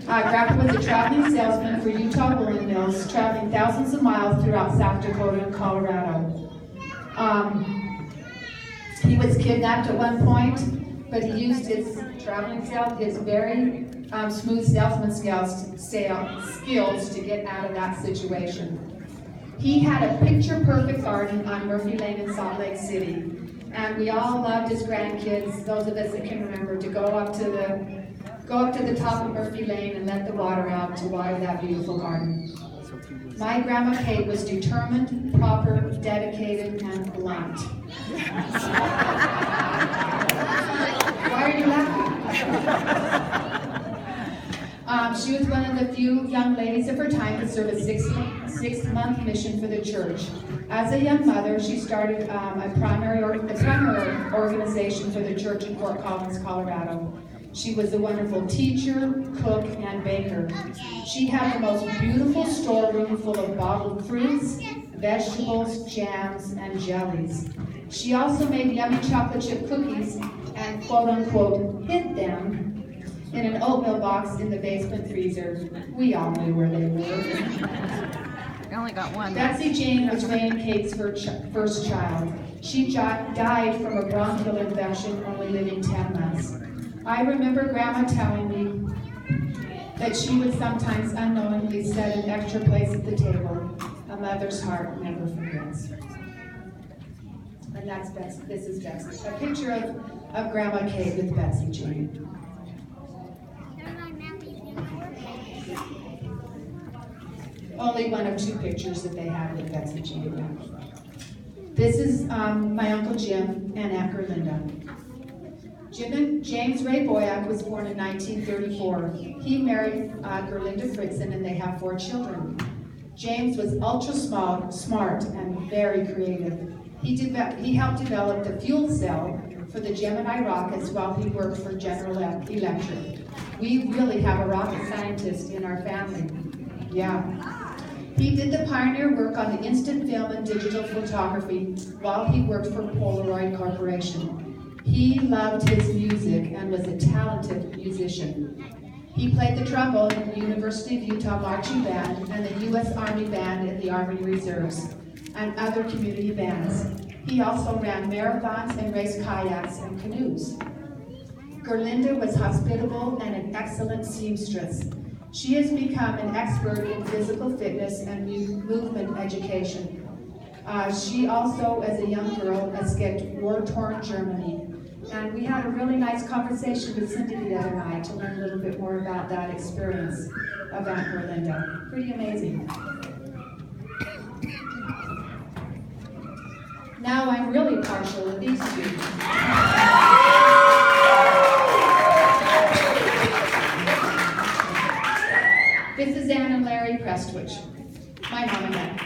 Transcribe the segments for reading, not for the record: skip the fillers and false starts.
Grandpa was a traveling salesman for Utah woolen mills, traveling thousands of miles throughout South Dakota and Colorado. He was kidnapped at one point, but he used his traveling sales, his very smooth salesman skills to get out of that situation. He had a picture-perfect garden on Murphy Lane in Salt Lake City, and we all loved as grandkids, those of us that can remember, to go up to the top of Murphy Lane and let the water out to water that beautiful garden. My Grandma Kate was determined, proper, dedicated, and blunt. Why are you laughing? She was one of the few young ladies of her time to serve a six-month mission for the church. As a young mother, she started a primary organization for the church in Fort Collins, Colorado. She was a wonderful teacher, cook, and baker. She had the most beautiful storeroom full of bottled fruits, vegetables, jams, and jellies. She also made yummy chocolate chip cookies and quote-unquote hid them in an oatmeal box in the basement freezer. We all knew where they were. I only got one. Betsy Jane was Ray and Kate's first child. She died from a bronchial infection, only living 10 months. I remember Grandma telling me that she would sometimes unknowingly set an extra place at the table. A mother's heart never forgets. And that's Betsy. This is Betsy. A picture of Grandma Kate with Betsy Jane. Only one of two pictures that they have with Betsy Jane. This is my Uncle Jim and Aunt Gerlinda. James Ray Boyack was born in 1934. He married Gerlinda Fritzen, and they have 4 children. James was ultra smart and very creative. He helped develop the fuel cell for the Gemini rockets while he worked for General Electric. We really have a rocket scientist in our family. Yeah. He did the pioneer work on the instant film and digital photography while he worked for Polaroid Corporation. He loved his music and was a talented musician. He played the trombone in the University of Utah Marching Band and the U.S. Army Band in the Army Reserves and other community bands. He also ran marathons and raced kayaks and canoes. Gerlinda was hospitable and an excellent seamstress. She has become an expert in physical fitness and movement education. She also, as a young girl, escaped war-torn Germany. And we had a really nice conversation with Cindy the other night to learn a little bit more about that experience of Aunt Gerlinda. Pretty amazing. Now I'm really partial to these two. This is Ann and Larry Prestwich, my mom and dad.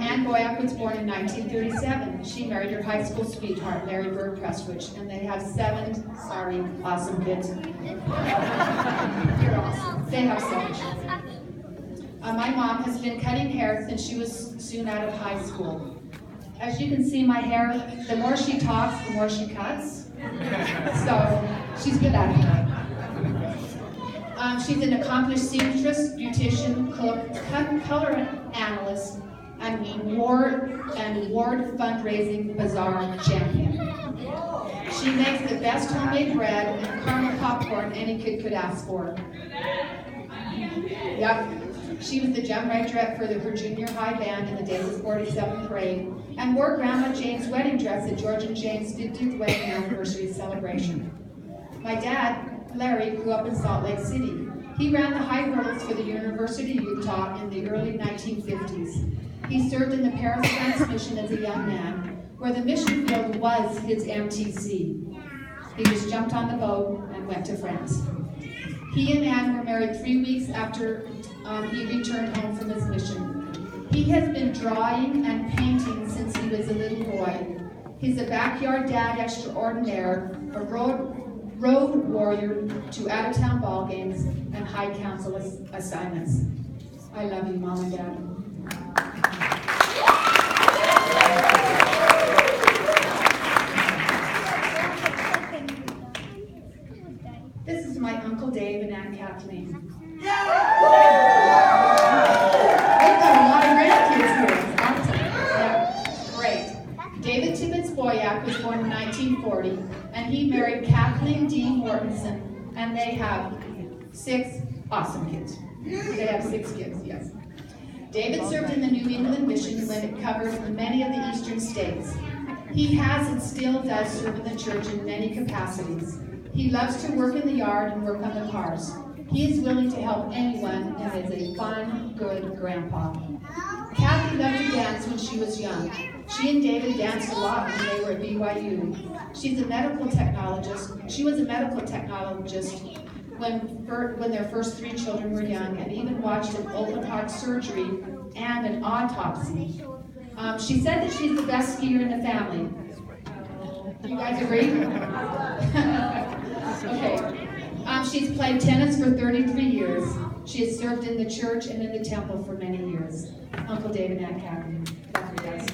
Ann Boyack was born in 1937. She married her high school sweetheart, Larry Bird Prestwich, and they have 7, awesome kids. You're awesome. They have 7. My mom has been cutting hair since she was soon out of high school. As you can see, my hair, the more she talks, the more she cuts. So she's good at it. She's an accomplished seamstress, beautician, cook, color analyst, and award fundraising bazaar champion. She makes the best homemade bread and caramel popcorn any kid could ask for. Yep. She was the drum majorette for her junior high band in the Davis 47 parade and wore Grandma Jane's wedding dress at George and Jane's 50th wedding anniversary celebration. My dad, Larry, grew up in Salt Lake City. He ran the high hurdles for the University of Utah in the early 1950s. He served in the Paris-France mission as a young man, where the mission field was his MTC. He just jumped on the boat and went to France. He and Ann were married 3 weeks after he returned home from his mission. He has been drawing and painting since he was a little boy. He's a backyard dad extraordinaire, a road warrior to out-of-town ball games and high council assignments. I love you, Mom and Dad. This is my my Uncle Dave and Aunt Kathleen. Yay! I've got a lot of grandkids here. It's awesome. Yeah, great. David Tibbetts Boyack was born in 1940, and he married Kathleen D. Mortensen, and they have 6 awesome kids. They have 6 kids, yes. David served in the New England Mission when it covered many of the eastern states. He has and still does serve in the church in many capacities. He loves to work in the yard and work on the cars. He is willing to help anyone and is a fun, good grandpa. Kathy loved to dance when she was young. She and David danced a lot when they were at BYU. She was a medical technologist when their first 3 children were young, and even watched an open heart surgery and an autopsy. She said that she's the best skier in the family. Do you guys agree? Okay. She's played tennis for 33 years. She has served in the church and in the temple for many years. Uncle David and Aunt Kathleen. Love you guys.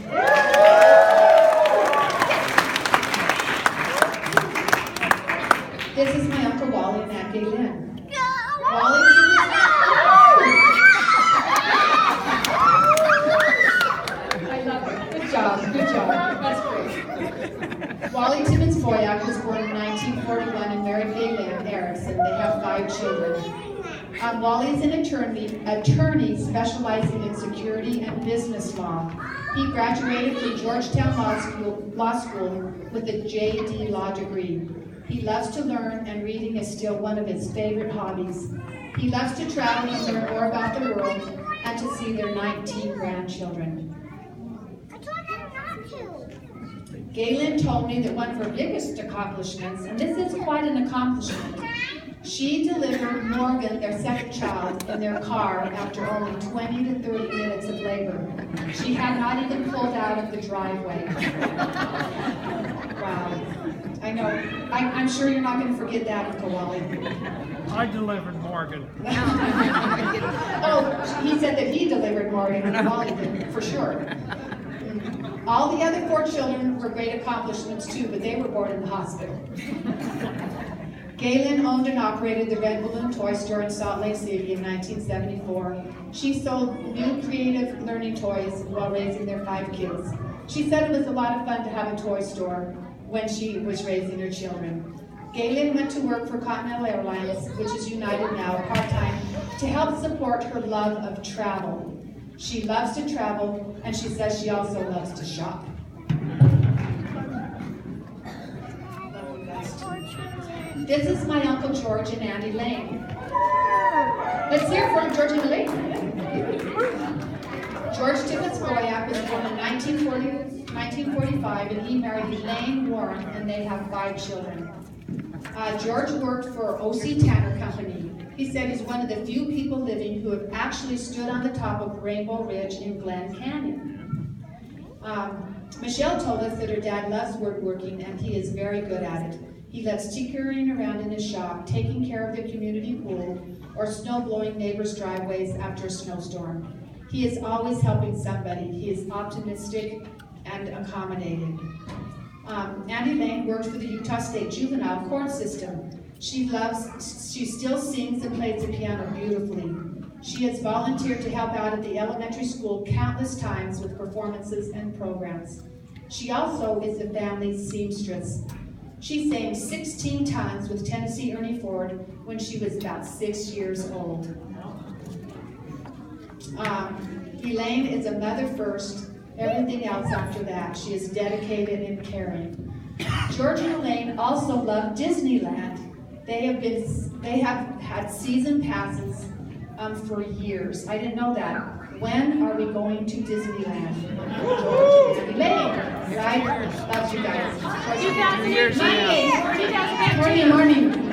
This is my Uncle Wally and Aunt Gaylin. Wally, I love it. Good job. Good job. That's great. Wally Timmons Boyack was born in 1941 and married Gaylin Erickson. They have 5 children. Wally is an attorney specializing in security and business law. He graduated from Georgetown Law School with a JD Law degree. He loves to learn, and reading is still one of his favorite hobbies. He loves to travel and learn more about the world and to see their 19 grandchildren. Gaylin told me that one of her biggest accomplishments, and this is quite an accomplishment, she delivered Morgan, their second child, in their car after only 20 to 30 minutes of labor. She had not even pulled out of the driveway. Wow. I know. I'm sure you're not going to forget that, Uncle Wally. I delivered Morgan. Oh, he said that he delivered Morgan, and Wally did, for sure. All the other 4 children were great accomplishments too, but they were born in the hospital. Gaylin owned and operated the Red Balloon Toy Store in Salt Lake City in 1974. She sold new creative learning toys while raising their 5 kids. She said it was a lot of fun to have a toy store when she was raising her children. Gaylin went to work for Continental Airlines, which is United now, part-time, to help support her love of travel. She loves to travel, and she says she also loves to shop. This is my Uncle George and Andy Lane. Let's hear from George and Lane. George Tibbetts Boyack was born in 1945, and he married Elaine Warren, and they have 5 children. George worked for O.C. Tanner Company. He said he's one of the few people living who have actually stood on the top of Rainbow Ridge in Glen Canyon. Michelle told us that her dad loves woodworking, and he is very good at it. He loves tinkering around in his shop, taking care of the community pool, or snow blowing neighbors' driveways after a snowstorm. He is always helping somebody. He is optimistic and accommodating. Andy Lane worked for the Utah State Juvenile Court System. She still sings and plays the piano beautifully. She has volunteered to help out at the elementary school countless times with performances and programs. She also is the family's seamstress. She sang 16 times with Tennessee Ernie Ford when she was about 6 years old. Elaine is a mother first, everything else after that. She is dedicated and caring. George and Elaine also love Disneyland. They have had season passes for years. I didn't know that. When are we going to Disneyland? George and Elaine, right? Love you guys. 2018. Morning.